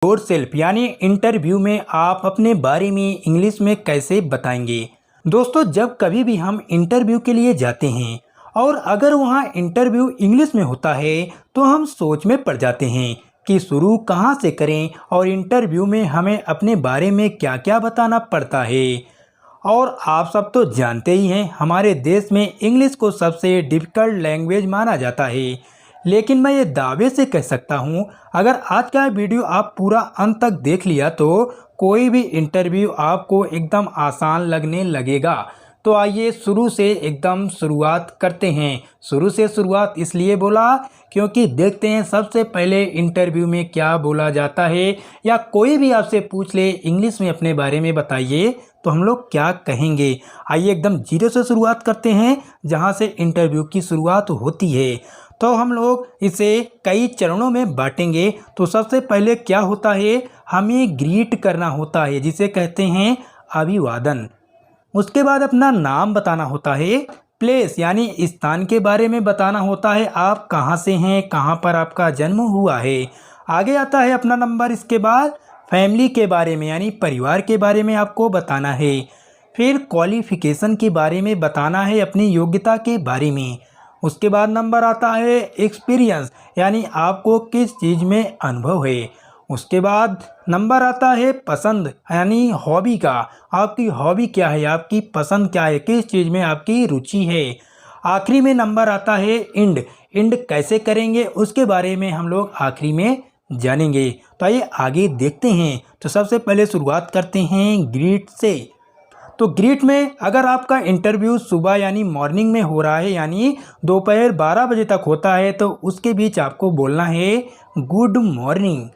Your self यानी interview में आप अपने बारे में इंग्लिश में कैसे बताएंगे। दोस्तों, जब कभी भी हम इंटरव्यू के लिए जाते हैं और अगर वहाँ इंटरव्यू इंग्लिश में होता है तो हम सोच में पड़ जाते हैं कि शुरू कहाँ से करें और इंटरव्यू में हमें अपने बारे में क्या क्या बताना पड़ता है। और आप सब तो जानते ही हैं, हमारे देश में इंग्लिश को सबसे डिफ़िकल्ट लैंग्वेज माना जाता है। लेकिन मैं ये दावे से कह सकता हूँ, अगर आज का वीडियो आप पूरा अंत तक देख लिया तो कोई भी इंटरव्यू आपको एकदम आसान लगने लगेगा। तो आइए शुरू से एकदम शुरुआत करते हैं। शुरू से शुरुआत इसलिए बोला क्योंकि देखते हैं सबसे पहले इंटरव्यू में क्या बोला जाता है, या कोई भी आपसे पूछ ले इंग्लिश में अपने बारे में बताइए तो हम लोग क्या कहेंगे। आइए एकदम जीरो से शुरुआत करते हैं, जहां से इंटरव्यू की शुरुआत होती है। तो हम लोग इसे कई चरणों में बांटेंगे। तो सबसे पहले क्या होता है, हमें ग्रीट करना होता है जिसे कहते हैं अभिवादन। उसके बाद अपना नाम बताना होता है, प्लेस यानी स्थान के बारे में बताना होता है, आप कहाँ से हैं, कहाँ पर आपका जन्म हुआ है। आगे आता है अपना नंबर। इसके बाद फैमिली के बारे में यानी परिवार के बारे में आपको बताना है। फिर क्वालिफ़िकेशन के बारे में बताना है, अपनी योग्यता के बारे में। उसके बाद नंबर आता है एक्सपीरियंस यानी आपको किस चीज़ में अनुभव है। उसके बाद नंबर आता है पसंद यानी हॉबी का, आपकी हॉबी क्या है, आपकी पसंद क्या है, किस चीज़ में आपकी रुचि है। आखिरी में नंबर आता है इंड। इंड कैसे करेंगे उसके बारे में हम लोग आखिरी में जानेंगे। तो आइए आगे देखते हैं। तो सबसे पहले शुरुआत करते हैं ग्रीट से। तो ग्रीट में अगर आपका इंटरव्यू सुबह यानी मॉर्निंग में हो रहा है, यानी दोपहर 12 बजे तक होता है, तो उसके बीच आपको बोलना है गुड मॉर्निंग।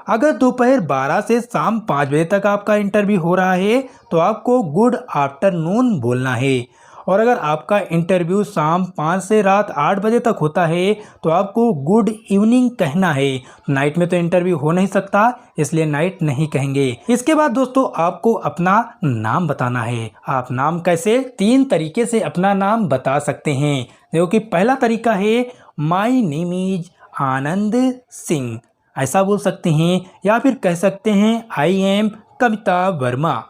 अगर दोपहर 12 से शाम 5 बजे तक आपका इंटरव्यू हो रहा है तो आपको गुड आफ्टरनून बोलना है। और अगर आपका इंटरव्यू शाम 5 से रात 8 बजे तक होता है तो आपको गुड इवनिंग कहना है। नाइट में तो इंटरव्यू हो नहीं सकता, इसलिए नाइट नहीं कहेंगे। इसके बाद दोस्तों आपको अपना नाम बताना है। आप नाम कैसे, 3 तरीके से अपना नाम बता सकते हैं। देखो कि पहला तरीका है माई नेम इज आनंद सिंह, ऐसा बोल सकते हैं। या फिर कह सकते हैं आई एम कविता वर्मा।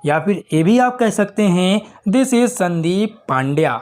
या फिर ये भी आप कह सकते हैं दिस इज संदीप पांड्या।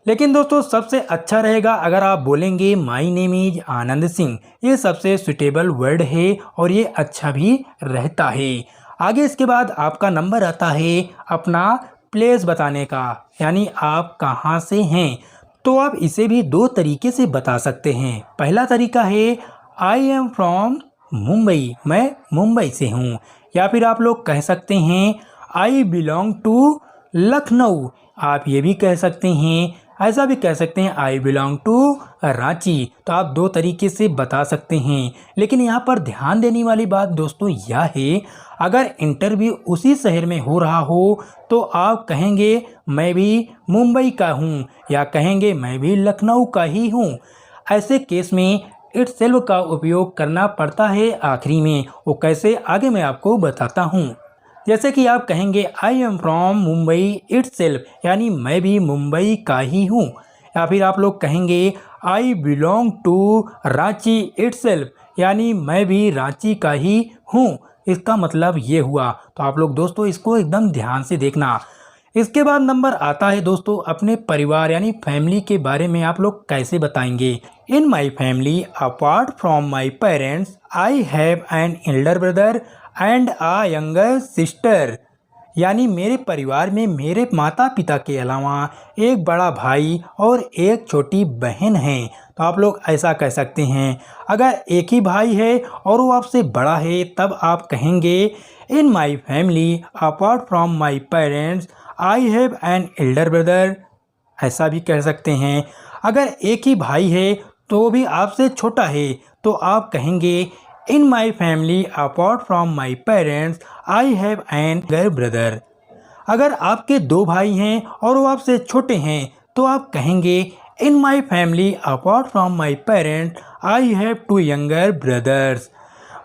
लेकिन दोस्तों सबसे अच्छा रहेगा अगर आप बोलेंगे माई नेम इज आनंद सिंह। ये सबसे सुटेबल वर्ड है और ये अच्छा भी रहता है। आगे इसके बाद आपका नंबर आता है अपना प्लेस बताने का, यानी आप कहाँ से हैं। तो आप इसे भी 2 तरीके से बता सकते हैं। पहला तरीका है आई एम फ्रॉम मुंबई, मैं मुंबई से हूँ। या फिर आप लोग कह सकते हैं आई बिलोंग टू लखनऊ, आप ये भी कह सकते हैं। ऐसा भी कह सकते हैं आई बिलोंग टू रांची। तो आप 2 तरीके से बता सकते हैं। लेकिन यहाँ पर ध्यान देने वाली बात दोस्तों यह है, अगर इंटरव्यू उसी शहर में हो रहा हो तो आप कहेंगे मैं भी मुंबई का हूँ, या कहेंगे मैं भी लखनऊ का ही हूँ। ऐसे केस में इटसेल्फ का उपयोग करना पड़ता है आखिरी में। वो कैसे, आगे मैं आपको बताता हूँ। जैसे कि आप कहेंगे I am from Mumbai itself, यानी मैं भी मुंबई का ही हूँ। या फिर आप लोग कहेंगे I belong to Ranchi itself, यानी मैं भी रांची का ही हूँ। इसका मतलब ये हुआ। तो आप लोग दोस्तों इसको एकदम ध्यान से देखना। इसके बाद नंबर आता है दोस्तों अपने परिवार यानी फैमिली के बारे में आप लोग कैसे बताएंगे। In my family apart from my parents I have an elder brother and a younger sister, यानी मेरे परिवार में मेरे माता पिता के अलावा एक बड़ा भाई और एक छोटी बहन है। तो आप लोग ऐसा कह सकते हैं। अगर एक ही भाई है और वो आपसे बड़ा है तब आप कहेंगे in my family apart from my parents I have an elder brother, ऐसा भी कह सकते हैं। अगर एक ही भाई है तो वो भी आपसे छोटा है तो आप कहेंगे in my family apart from my parents I have an younger brother. अगर आपके 2 भाई हैं और वो आपसे छोटे हैं तो आप कहेंगे in my family apart from my parents I have 2 younger brothers.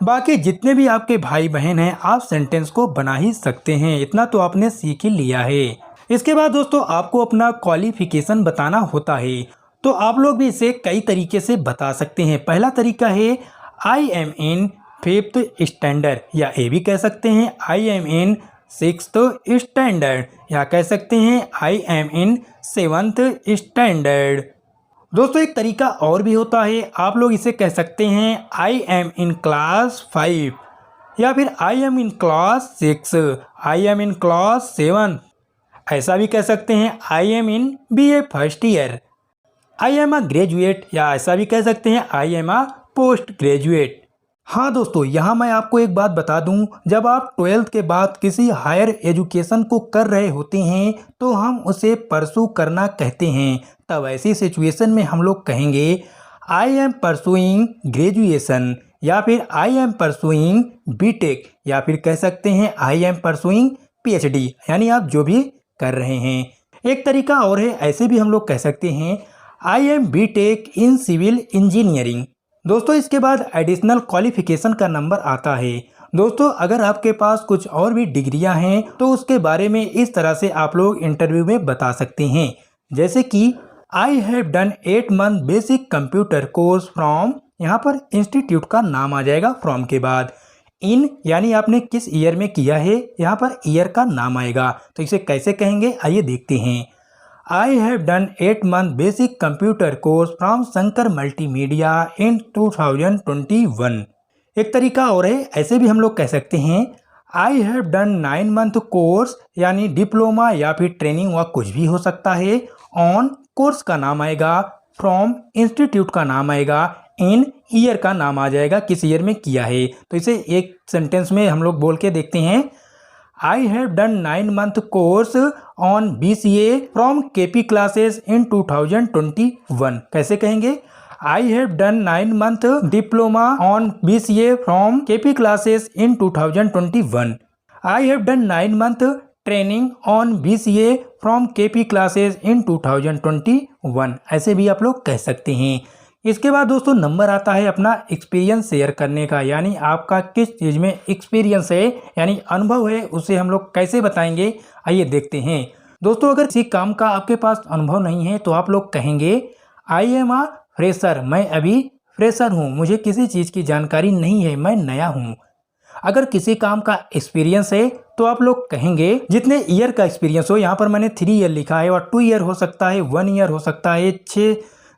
बाकी जितने भी आपके भाई बहन हैं आप सेंटेंस को बना ही सकते हैं, इतना तो आपने सीख ही लिया है। इसके बाद दोस्तों आपको अपना क्वालिफिकेशन बताना होता है। तो आप लोग भी इसे कई तरीके से बता सकते हैं। पहला तरीका है I am in 5th standard, या ये भी कह सकते हैं I M in 6th standard, या कह सकते हैं I M in 7th standard. दोस्तों एक तरीका और भी होता है, आप लोग इसे कह सकते हैं आई एम इन क्लास 5, या फिर I am in class 6, I am in class 7। ऐसा भी कह सकते हैं I M in BA first year, I am a graduate, या ऐसा भी कह सकते हैं I am a post graduate. हाँ दोस्तों, यहाँ मैं आपको एक बात बता दूँ, जब आप 12th के बाद किसी हायर एजुकेशन को कर रहे होते हैं तो हम उसे परसू करना कहते हैं। तब ऐसी सिचुएशन में हम लोग कहेंगे आई एम परसुइंग ग्रेजुएशन, या फिर आई एम परसुइंग BTech, या फिर कह सकते हैं आई एम परसुइंग PhD, यानी आप जो भी कर रहे हैं। एक तरीका और है, ऐसे भी हम लोग कह सकते हैं I am BTech in civil engineering. दोस्तों इसके बाद एडिशनल क्वालिफिकेशन का नंबर आता है। दोस्तों अगर आपके पास कुछ और भी डिग्रियां हैं तो उसके बारे में इस तरह से आप लोग इंटरव्यू में बता सकते हैं, जैसे कि I have done 8 month basic computer course from, यहाँ पर इंस्टीट्यूट का नाम आ जाएगा फ्रॉम के बाद, इन यानी आपने किस ईयर में किया है, यहाँ पर ईयर का नाम आएगा। तो इसे कैसे कहेंगे आइए देखते हैं। I have done 8 month basic computer course from Shankar multimedia in 2021। एक तरीका और है, ऐसे भी हम लोग कह सकते हैं I have done 9 month course, यानी डिप्लोमा या फिर ट्रेनिंग व कुछ भी हो सकता है। ऑन कोर्स का नाम आएगा, फ्रॉम इंस्टीट्यूट का नाम आएगा, इन ईयर का नाम आ जाएगा, किस ईयर में किया है। तो इसे एक सेंटेंस में हम लोग बोल के देखते हैं। I have done 9 month course on BCA from KP classes in 2021। कैसे कहेंगे? I have done 9 month diploma on BCA from KP classes in 2021। I have done 9 month training on BCA from KP classes in 2021। ऐसे भी आप लोग कह सकते हैं। इसके बाद दोस्तों नंबर आता है अपना एक्सपीरियंस शेयर करने का, यानी आपका किस चीज़ में एक्सपीरियंस है, यानी अनुभव है, उसे हम लोग कैसे बताएंगे आइए देखते हैं। दोस्तों अगर किसी काम का आपके पास अनुभव नहीं है तो आप लोग कहेंगे आई एम अ फ्रेशर, मैं अभी फ्रेशर हूँ, मुझे किसी चीज़ की जानकारी नहीं है, मैं नया हूँ। अगर किसी काम का एक्सपीरियंस है तो आप लोग कहेंगे जितने ईयर का एक्सपीरियंस हो, यहाँ पर मैंने 3 ईयर लिखा है और 2 ईयर हो सकता है, 1 ईयर हो सकता है,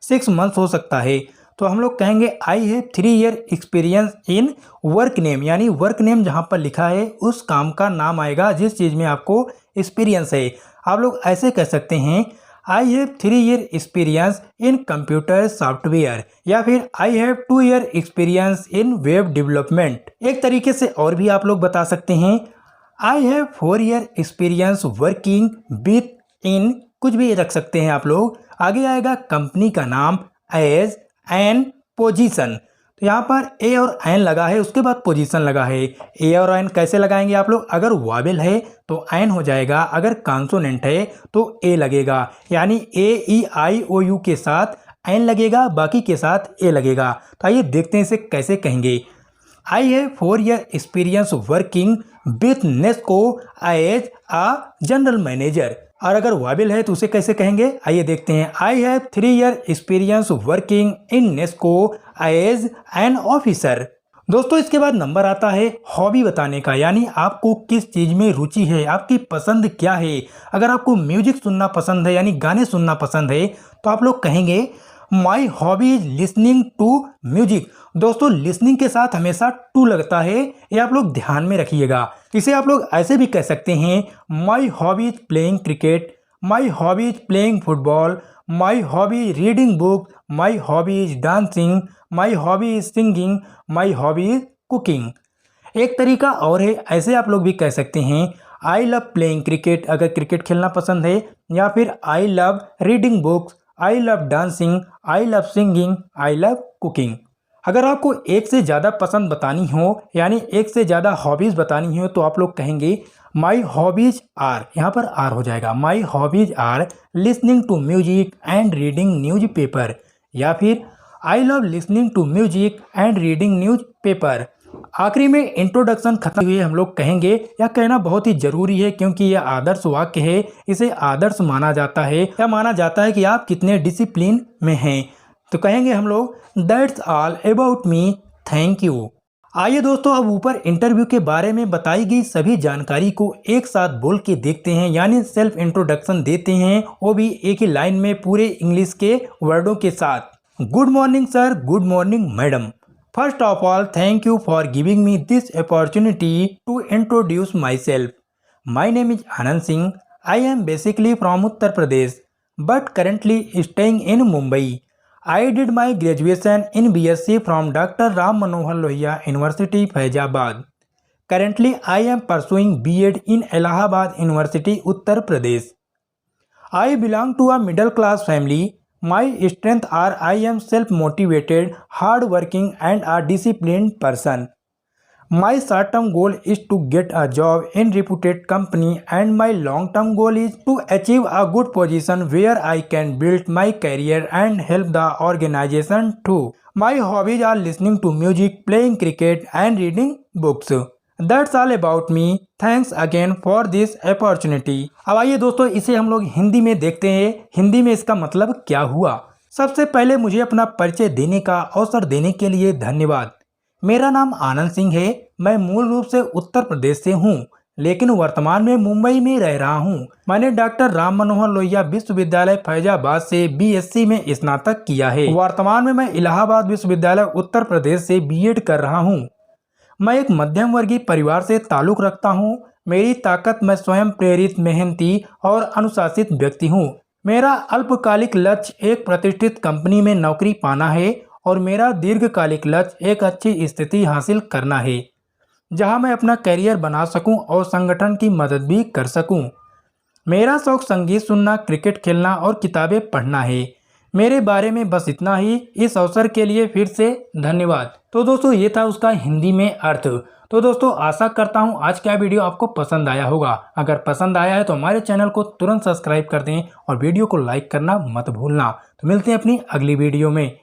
6 मंथ्स हो सकता है। तो हम लोग कहेंगे I have 3 year experience in work name, यानी वर्क नेम जहाँ पर लिखा है उस काम का नाम आएगा जिस चीज़ में आपको एक्सपीरियंस है। आप लोग ऐसे कह सकते हैं I have 3 year experience in computer software, या फिर आई have 2 year experience in web development. एक तरीके से और भी आप लोग बता सकते हैं I have 4 year experience working with इन, कुछ भी रख सकते हैं आप लोग। आगे आएगा कंपनी का नाम, एज एंड पोजीशन। तो यहाँ पर ए और एन लगा है, उसके बाद पोजीशन लगा है। ए और एन कैसे लगाएंगे आप लोग? अगर वावेल है तो एन हो जाएगा, अगर कॉन्सोनेंट है तो ए लगेगा, यानी AEIOU के साथ एन लगेगा, बाकी के साथ ए लगेगा। तो आइए देखते हैं इसे कैसे कहेंगे। I have 4 year experience working with Nesco as a general manager. और अगर वाबिल है तो उसे कैसे कहेंगे आइए देखते हैं। I have 3 year experience working in Nesco as an officer. दोस्तों इसके बाद नंबर आता है हॉबी बताने का, यानी आपको किस चीज़ में रुचि है, आपकी पसंद क्या है। अगर आपको म्यूजिक सुनना पसंद है, यानी गाने सुनना पसंद है, तो आप लोग कहेंगे my hobby is listening to music. दोस्तों लिसनिंग के साथ हमेशा टू लगता है, ये आप लोग ध्यान में रखिएगा। इसे आप लोग ऐसे भी कह सकते हैं माई hobby is playing cricket, my hobby is playing football, my hobby is reading book, my hobby is dancing, my hobby is singing, my hobby is cooking. एक तरीका और है, ऐसे आप लोग भी कह सकते हैं आई लव प्लेइंग क्रिकेट, अगर क्रिकेट खेलना पसंद है, या फिर I love reading books, I love dancing, I love singing, I love cooking. अगर आपको एक से ज़्यादा पसंद बतानी हो, यानी एक से ज़्यादा हॉबीज़ बतानी हो, तो आप लोग कहेंगे माई हॉबीज़ आर, यहाँ पर आर हो जाएगा, my hobbies are listening to music and reading newspaper, या फिर I love listening to music and reading newspaper. आखिरी में इंट्रोडक्शन खत्म हुए हम लोग कहेंगे, यह कहना बहुत ही जरूरी है क्योंकि यह आदर्श वाक्य है, इसे आदर्श माना जाता है, या माना जाता है कि आप कितने डिसिप्लिन में हैं। तो कहेंगे हम लोग that's all about me, thank you. आइए दोस्तों अब ऊपर इंटरव्यू के बारे में बताई गई सभी जानकारी को एक साथ बोल के देखते हैं, यानी सेल्फ इंट्रोडक्शन देते हैं, वो भी एक ही लाइन में पूरे इंग्लिश के वर्डों के साथ। Good morning sir, good morning madam. First of all thank you for giving me this opportunity to introduce myself. My name is Anand Singh. I am basically from Uttar Pradesh but currently staying in Mumbai. I did my graduation in BSc from Dr. Ram Manohar Lohia University, Faizabad. Currently, I am pursuing B.Ed in Allahabad University, Uttar Pradesh. I belong to a middle class family. My strengths are I am self-motivated, hard-working, and a disciplined person. My short-term goal is to get a job in reputed company, and my long-term goal is to achieve a good position where I can build my career and help the organization too. My hobbies are listening to music, playing cricket, and reading books. That's all about me. Thanks again for this opportunity. अब आइए दोस्तों इसे हम लोग हिंदी में देखते हैं, हिंदी में इसका मतलब क्या हुआ। सबसे पहले मुझे अपना परिचय देने का अवसर देने के लिए धन्यवाद। मेरा नाम आनंद सिंह है। मैं मूल रूप से उत्तर प्रदेश से हूँ, लेकिन वर्तमान में मुंबई में रह रहा हूँ। मैंने डॉक्टर राम मनोहर लोहिया विश्वविद्यालय फैजाबाद से बीएससी में स्नातक किया है। वर्तमान में मैं इलाहाबाद विश्वविद्यालय उत्तर प्रदेश से बीएड कर रहा हूँ। मैं एक मध्यम वर्गीय परिवार से ताल्लुक रखता हूँ। मेरी ताकत मैं स्वयं प्रेरित, मेहनती और अनुशासित व्यक्ति हूँ। मेरा अल्पकालिक लक्ष्य एक प्रतिष्ठित कंपनी में नौकरी पाना है और मेरा दीर्घकालिक लक्ष्य एक अच्छी स्थिति हासिल करना है, जहां मैं अपना करियर बना सकूं और संगठन की मदद भी कर सकूं। मेरा शौक संगीत सुनना, क्रिकेट खेलना और किताबें पढ़ना है। मेरे बारे में बस इतना ही। इस अवसर के लिए फिर से धन्यवाद। तो दोस्तों ये था उसका हिंदी में अर्थ। तो दोस्तों आशा करता हूँ आज का वीडियो आपको पसंद आया होगा। अगर पसंद आया है तो हमारे चैनल को तुरंत सब्सक्राइब कर दें और वीडियो को लाइक करना मत भूलना। तो मिलते हैं अपनी अगली वीडियो में।